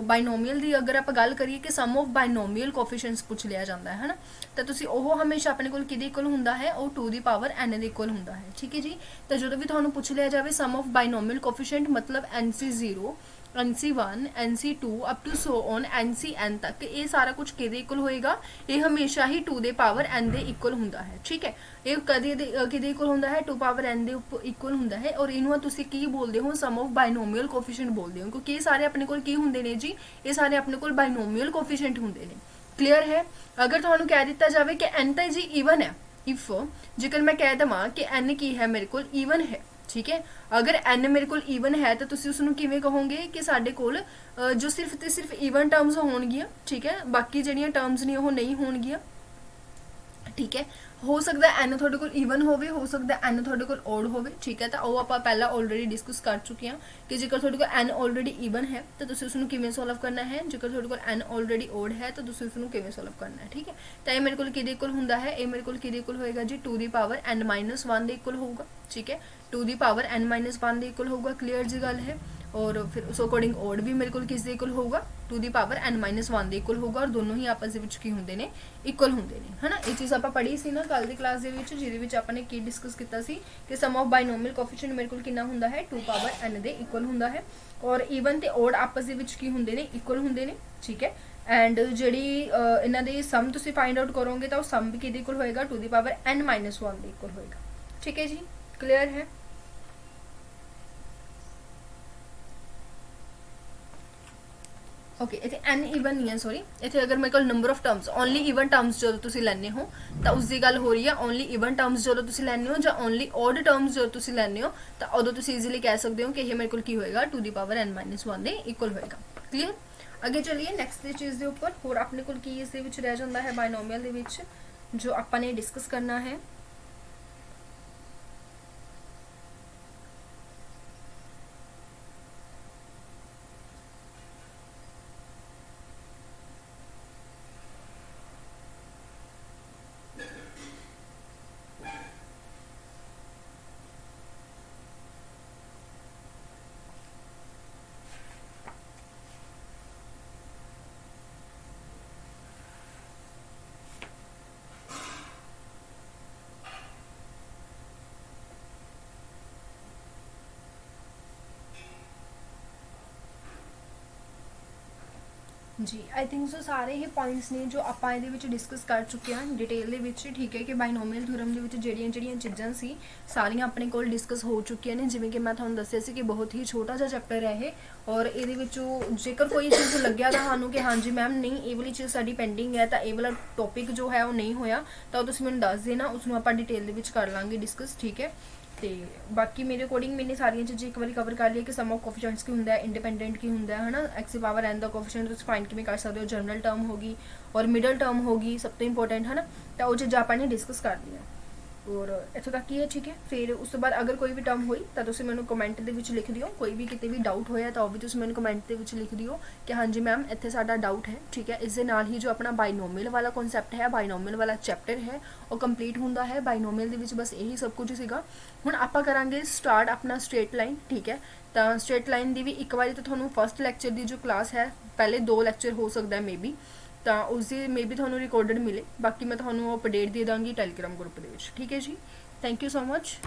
बाइनोमियल की अगर आप गल करिए कि सम ऑफ बाइनोमियल कोफिशिएंट्स पूछ लिया जाता है ना, तो तुसी ओह हमेशा अपने को किहदे इक्वल हुंदा है, वो 2 the power n they equal हुंदा है, ठीक है जी। तो जो भी तुहानूं पूछ लिया जाए सम ऑफ बाइनोमियल कोफिशिएंट मतलब NC0 NC1 NC2 up to so on NCN तक, ये सारा कुछ किहदे इक्वल होएगा, ये हमेशा ही 2 दे पावर n दे इक्वल हुंदा है, ठीक है। ये कदे किहदे इक्वल हुंदा है, 2 पावर n दे इक्वल हुंदा है। और इनू तुसी की बोलदे हो, सम ऑफ बाइनोमियल कोफिशिएंट बोलदे हो, क्योंकि ये सारे अपने कोल की हुंदे ने जी, ये सारे अपने कोल बाइनोमियल कोफिशिएंट हुंदे ने। क्लीयर है। अगर तुहानूं कह दिता जाए कि n तो जी ईवन है, इफ जेकर मैं कह देवां कि n की है मेरे कोल ईवन है, ठीक है। अगर n मेरे को ईवन है तो तुसी उसनूं किवें कहोगे कि साडे कोल जो सिर्फ ते सिर्फ ईवन टर्म्स होणगियां, ठीक है, बाकी जिहड़ियां टर्म्स ने ओह नहीं होणगियां, ठीक है। हो सकता है n थोड़े कोल ईवन होवे, हो सकता है n थोड़े कोल ओड होवे, ठीक है। तो वो आप पहला ऑलरेडी डिस्कस कर चुके हैं कि जेकर थोड़े कोल n ऑलरेडी ईवन है तो तुसी उसनूं किवें सॉल्व करना है, जेकर थोड़े कोल n ऑलरेडी ओड है तो तुसी उसनूं किवें सॉल्व करना है, ठीक है। तो ये मेरे कोल किहदे इक्वल हुंदा है, ये मेरे कोल किहदे इक्वल होएगा जी 2 the power n-1 they equal होगा, ठीक है। 2 the power n-1 they equal होगा, क्लीयर जी गल है। और फिर उस अकॉर्डिंग ओड भी मेरे को किस दे इक्वल होगा, 2 the power n-1 they equal होगा, और दोनों ही आपस में की होंगे ने इक्वल होंगे ने, है ना। ये चीज़ आप पढ़ी सी ना कल की क्लास के जिहदे आपने की डिस्कस किया सी कि सम ऑफ बाइनोमियल कोफिशिएंट मेरे को कितना हुंदा है 2 पावर n दे इक्वल हुंदा है, और ईवन ते ओड आपस में की होंगे ने इक्वल होंगे ने, ठीक है। एंड जिहड़ी इन्हां दे सम तुसीं फाइंड आउट करोगे तो सम भी किहदे इक्वल होएगा 2 the power n-1 they equal होएगा, ठीक है जी। क्लीयर है। ओके इतने n ईवन नहीं है, सॉरी इतने अगर मेरे को number of terms only even terms जो तुसी लैने हो तो उसकी गल हो रही है, ओनली ईवन टर्म्स जो तुसी लैने हो या ओनली ऑड टर्म्स जो तुसी लैने हो तो उदों तुसी ईजीली कह सकते हो कि ये मेरे को की होएगा 2 the power n-1 they equal होएगा। क्लीयर। ਅੱਗੇ ਚੱਲੀਏ ਨੈਕਸਟ ਦੀ ਚੀਜ਼ ਦੇ ਉੱਪਰ। ਹੋਰ ਆਪਣੇ ਕੋਲ ਕੀ ਇਸ ਦੇ ਵਿੱਚ ਰਹਿ ਜਾਂਦਾ ਹੈ ਬਾਇਨੋਮੀਅਲ ਦੇ ਵਿੱਚ ਜੋ ਆਪਾਂ ਨੇ ਡਿਸਕਸ ਕਰਨਾ ਹੈ। ਜੀ ਆਈ ਥਿੰਕ ਸੋ ਸਾਰੇ ਹੀ ਪੁਆਇੰਟਸ ਨੇ ਜੋ ਆਪਾਂ ਇਹਦੇ ਵਿੱਚ ਡਿਸਕਸ ਕਰ ਚੁੱਕੇ ਹਾਂ ਡਿਟੇਲ ਦੇ ਵਿੱਚ, ਠੀਕ ਹੈ ਕਿ ਬਾਇਨੋਮੀਅਲ ਥਿਊਰਮ ਦੇ ਵਿੱਚ ਜਿਹੜੀਆਂ ਚੀਜ਼ਾਂ ਸੀ ਸਾਰੀਆਂ ਆਪਣੇ ਕੋਲ ਡਿਸਕਸ ਹੋ ਚੁੱਕੀਆਂ ਨੇ। ਜਿਵੇਂ ਕਿ ਮੈਂ ਤੁਹਾਨੂੰ ਦੱਸਿਆ ਸੀ ਕਿ ਬਹੁਤ ਹੀ ਛੋਟਾ ਜਿਹਾ ਚੈਪਟਰ ਹੈ ਇਹ, ਔਰ ਇਹਦੇ ਵਿੱਚੋਂ ਜੇਕਰ ਕੋਈ ਚੀਜ਼ ਲੱਗਿਆ ਤੁਹਾਨੂੰ ਕਿ ਹਾਂਜੀ ਮੈਮ ਨਹੀਂ ਇਹ ਵਾਲੀ ਚੀਜ਼ ਸਾਡੀ ਪੈਂਡਿੰਗ ਹੈ ਤਾਂ ਇਹ ਵਾਲਾ ਟੌਪਿਕ ਜੋ ਹੈ ਉਹ ਨਹੀਂ ਹੋਇਆ ਤਾਂ ਉਹ ਤੁਸੀਂ ਮੈਨੂੰ ਦੱਸ ਦੇਣਾ, ਉਸ ਨੂੰ ਆਪਾਂ ਡਿਟੇਲ ਦੇ ਵਿੱਚ ਕਰ ਲਾਂਗੇ ਡਿਸਕਸ, ਠੀਕ ਹੈ। ਤੇ ਬਾਕੀ ਮੇਰੇ ਅਕੋਰਡਿੰਗ ਮੈंने ਸਾਰੀਆਂ ਚੀਜ਼ਾਂ ਇੱਕ ਵਾਰੀ ਕਵਰ ਕਰ ਲਿਆ ਕਿ ਸਮ ਆਫ ਕੋਫੀਸ਼ੀਐਂਟਸ ਕੀ ਹੁੰਦਾ ਹੈ, ਇੰਡੀਪੈਂਡੈਂਟ ਕੀ ਹੁੰਦਾ ਹੈ, ਹਨਾ ਐਕਸ ਪਾਵਰ n ਦਾ ਕੋਫੀਸ਼ੀਐਂਟ ਤੁਸੀਂ ਫਾਈਂਡ ਕਿਵੇਂ ਕਰ ਸਕਦੇ ਹੋ, ਜਨਰਲ ਟਰਮ ਹੋਗੀ ਔਰ ਮਿਡਲ ਟਰਮ ਹੋਗੀ ਸਭ ਤੋਂ ਇੰਪੋਰਟੈਂਟ, ਹਨਾ ਤਾਂ ਉਹ ਚੀਜ਼ਾਂ ਆਪਾਂ ਨੇ ਡਿਸਕਸ ਕਰ ਲਈਆਂ ਔਰ ਇੱਥੋਂ ਤੱਕ ਹੀ ਹੈ, ਠੀਕ ਹੈ। ਫਿਰ ਉਸ ਤੋਂ ਬਾਅਦ ਅਗਰ ਕੋਈ ਵੀ ਟਰਮ ਹੋਈ ਤਾਂ ਤੁਸੀਂ ਮੈਨੂੰ ਕਮੈਂਟ ਦੇ ਵਿੱਚ ਲਿਖ ਦਿਓ, ਕੋਈ ਵੀ ਕਿਤੇ ਵੀ ਡਾਊਟ ਹੋਇਆ ਤਾਂ ਉਹ ਵੀ ਤੁਸੀਂ ਮੈਨੂੰ ਕਮੈਂਟ ਦੇ ਵਿੱਚ ਲਿਖ ਦਿਓ ਕਿ ਹਾਂਜੀ ਮੈਮ ਇੱਥੇ ਸਾਡਾ ਡਾਊਟ ਹੈ, ਠੀਕ ਹੈ। ਇਸ ਦੇ ਨਾਲ ਹੀ ਜੋ ਆਪਣਾ ਬਾਇਨੋਮੀਅਲ ਵਾਲਾ ਕਨਸੈਪਟ ਹੈ, ਬਾਇਨੋਮੀਅਲ ਵਾਲਾ ਚੈਪਟਰ ਹੈ ਉਹ ਕੰਪਲੀਟ ਹੁੰਦਾ ਹੈ। ਬਾਇਨੋਮੀਅਲ ਦੇ ਵਿੱਚ ਬਸ ਇਹੀ ਸਭ ਕੁਝ ਸੀਗਾ। ਹੁਣ ਆਪਾਂ ਕਰਾਂਗੇ ਸਟਾਰਟ ਆਪਣਾ ਸਟ੍ਰੇਟ ਲਾਈਨ, ਠੀਕ ਹੈ। ਤਾਂ ਸਟ੍ਰੇਟ ਲਾਈਨ ਦੀ ਵੀ ਇੱਕ ਵਾਰੀ ਤਾਂ ਤੁਹਾਨੂੰ ਫਸਟ ਲੈਕਚਰ ਦੀ ਜੋ ਕਲਾਸ ਹੈ, ਪਹਿਲੇ 2 ਲੈਕਚਰ ਹੋ ਸਕਦਾ ਹੈ ਮੇਬੀ, ਤਾਂ ਉਸਦੀ ਮੇਬੀ ਤੁਹਾਨੂੰ ਰਿਕਾਰਡਡ ਮਿਲੇ, ਬਾਕੀ ਮੈਂ ਤੁਹਾਨੂੰ ਅਪਡੇਟ ਦੇ ਦਾਂਗੀ ਟੈਲੀਗ੍ਰਾਮ ਗਰੁੱਪ ਦੇ ਵਿੱਚ, ਠੀਕ ਹੈ ਜੀ। Thank you so much.